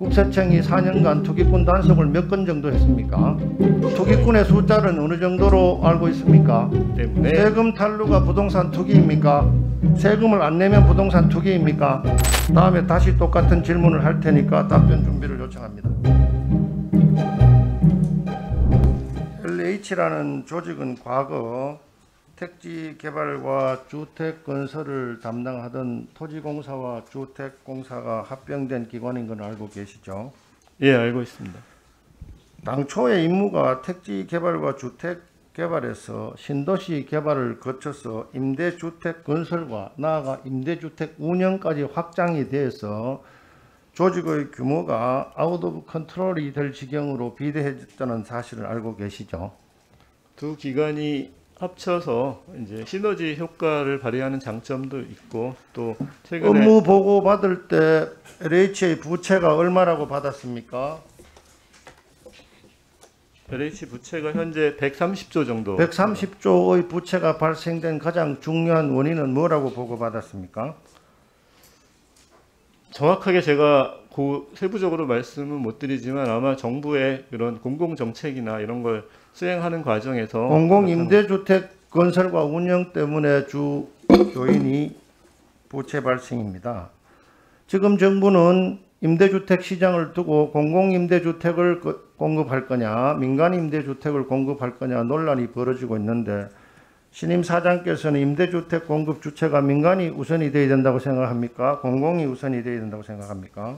국세청이 4년간 투기꾼 단속을 몇 건 정도 했습니까? 투기꾼의 숫자는 어느 정도로 알고 있습니까? 때문에 세금 탈루가 부동산 투기입니까? 세금을 안 내면 부동산 투기입니까? 다음에 다시 똑같은 질문을 할 테니까 답변 준비를 요청합니다. LH라는 조직은 과거 택지 개발과 주택 건설을 담당하던 토지공사와 주택공사가 합병된 기관인 건 알고 계시죠? 예, 알고 있습니다. 당초의 임무가 택지 개발과 주택 개발에서 신도시 개발을 거쳐서 임대주택 건설과 나아가 임대주택 운영까지 확장이 돼서 조직의 규모가 아웃 오브 컨트롤이 될 지경으로 비대해졌다는 사실을 알고 계시죠? 두 기관이 합쳐서 이제 시너지 효과를 발휘하는 장점도 있고 또 최근에 업무 보고 받을 때 LH의 부채가 얼마라고 받았습니까? LH 부채가 현재 130조 정도. 130조의 부채가 발생된 가장 중요한 원인은 뭐라고 보고 받았습니까? 정확하게 제가 세부적으로 말씀은 못 드리지만 아마 정부의 그런 공공정책이나 이런 걸 수행하는 과정에서 공공임대주택 건설과 운영 때문에 주 요인이 부채 발생입니다. 지금 정부는 임대주택 시장을 두고 공공임대주택을 공급할 거냐 민간임대주택을 공급할 거냐 논란이 벌어지고 있는데 신임 사장께서는 임대주택 공급 주체가 민간이 우선이 되어야 된다고 생각합니까? 공공이 우선이 되어야 된다고 생각합니까?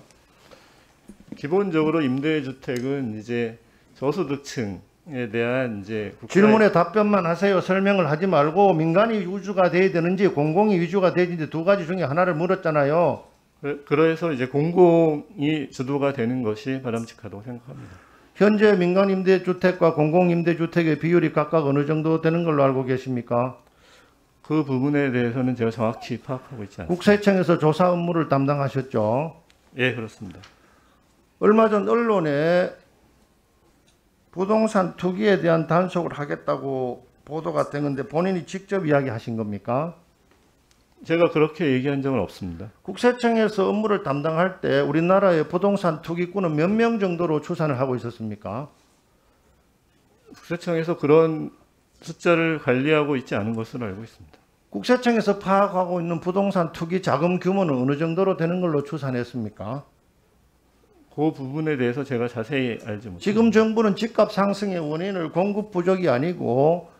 기본적으로 임대주택은 이제 저소득층에 대한 이제 질문에 답변만 하세요. 설명을 하지 말고 민간이 위주가 돼야 되는지 공공이 위주가 돼야 되는지 두 가지 중에 하나를 물었잖아요. 그래서 이제 공공이 주도가 되는 것이 바람직하다고 생각합니다. 현재 민간임대주택과 공공임대주택의 비율이 각각 어느 정도 되는 걸로 알고 계십니까? 그 부분에 대해서는 제가 정확히 파악하고 있지 않습니다. 국세청에서 조사 업무를 담당하셨죠? 예, 그렇습니다. 얼마 전 언론에 부동산 투기에 대한 단속을 하겠다고 보도가 된 건데 본인이 직접 이야기하신 겁니까? 제가 그렇게 얘기한 적은 없습니다. 국세청에서 업무를 담당할 때 우리나라의 부동산 투기꾼은 몇 명 정도로 추산을 하고 있었습니까? 국세청에서 그런 숫자를 관리하고 있지 않은 것으로 알고 있습니다. 국세청에서 파악하고 있는 부동산 투기 자금 규모는 어느 정도로 되는 걸로 추산했습니까? 그 부분에 대해서 제가 자세히 알지 못합니다. 지금 정부는 집값 상승의 원인을 공급 부족이 아니고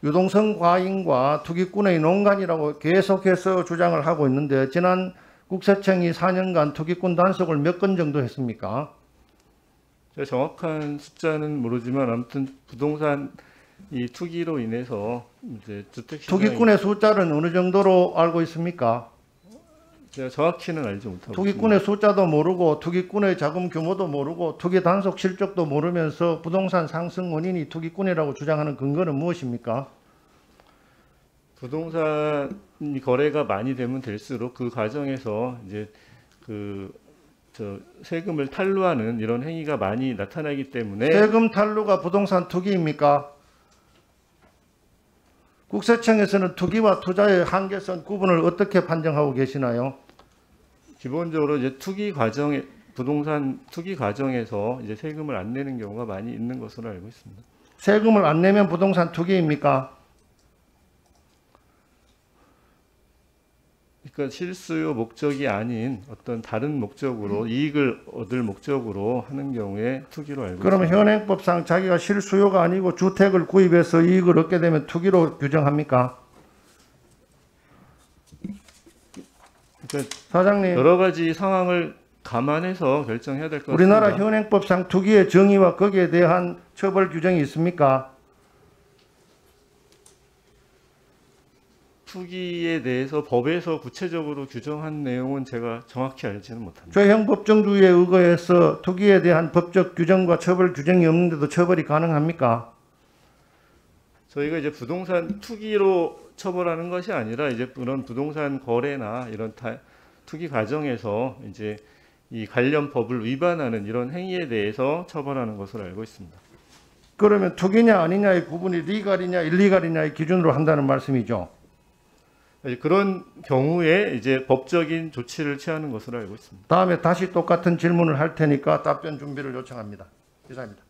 유동성 과잉과 투기꾼의 농간이라고 계속해서 주장을 하고 있는데 지난 국세청이 4년간 투기꾼 단속을 몇 건 정도 했습니까? 제가 정확한 숫자는 모르지만 아무튼 부동산 이 투기로 인해서 이제 주택 시장이 투기꾼의 숫자는 어느 정도로 알고 있습니까? 제가 정확히는 알지 못하고 투기꾼의 숫자도 모르고 투기꾼의 자금 규모도 모르고 투기 단속 실적도 모르면서 부동산 상승 원인이 투기꾼이라고 주장하는 근거는 무엇입니까? 부동산 거래가 많이 되면 될수록 그 과정에서 이제 세금을 탈루하는 이런 행위가 많이 나타나기 때문에 세금 탈루가 부동산 투기입니까? 국세청에서는 투기와 투자의 한계선 구분을 어떻게 판정하고 계시나요? 기본적으로 이제 부동산 투기 과정에서 이제 세금을 안 내는 경우가 많이 있는 것으로 알고 있습니다. 세금을 안 내면 부동산 투기입니까? 그러니까 실수요 목적이 아닌 어떤 다른 목적으로 이익을 얻을 목적으로 하는 경우에 투기로 알고 그러면 있습니다. 현행법상 자기가 실수요가 아니고 주택을 구입해서 이익을 얻게 되면 투기로 규정합니까? 그러니까 사장님, 여러 가지 상황을 감안해서 결정해야 될 것 같습니다. 우리나라 현행법상 투기의 정의와 거기에 대한 처벌 규정이 있습니까? 투기에 대해서 법에서 구체적으로 규정한 내용은 제가 정확히 알지는 못합니다. 죄형법정주의에 의거해서 투기에 대한 법적 규정과 처벌 규정이 없는데도 처벌이 가능합니까? 저희가 이제 부동산 투기로 처벌하는 것이 아니라 이제 그런 부동산 거래나 이런 투기 과정에서 이제 이 관련 법을 위반하는 이런 행위에 대해서 처벌하는 것으로 알고 있습니다. 그러면 투기냐 아니냐의 구분이 리갈이냐 일리갈이냐의 기준으로 한다는 말씀이죠. 그런 경우에 이제 법적인 조치를 취하는 것으로 알고 있습니다. 다음에 다시 똑같은 질문을 할 테니까 답변 준비를 요청합니다. 이상입니다.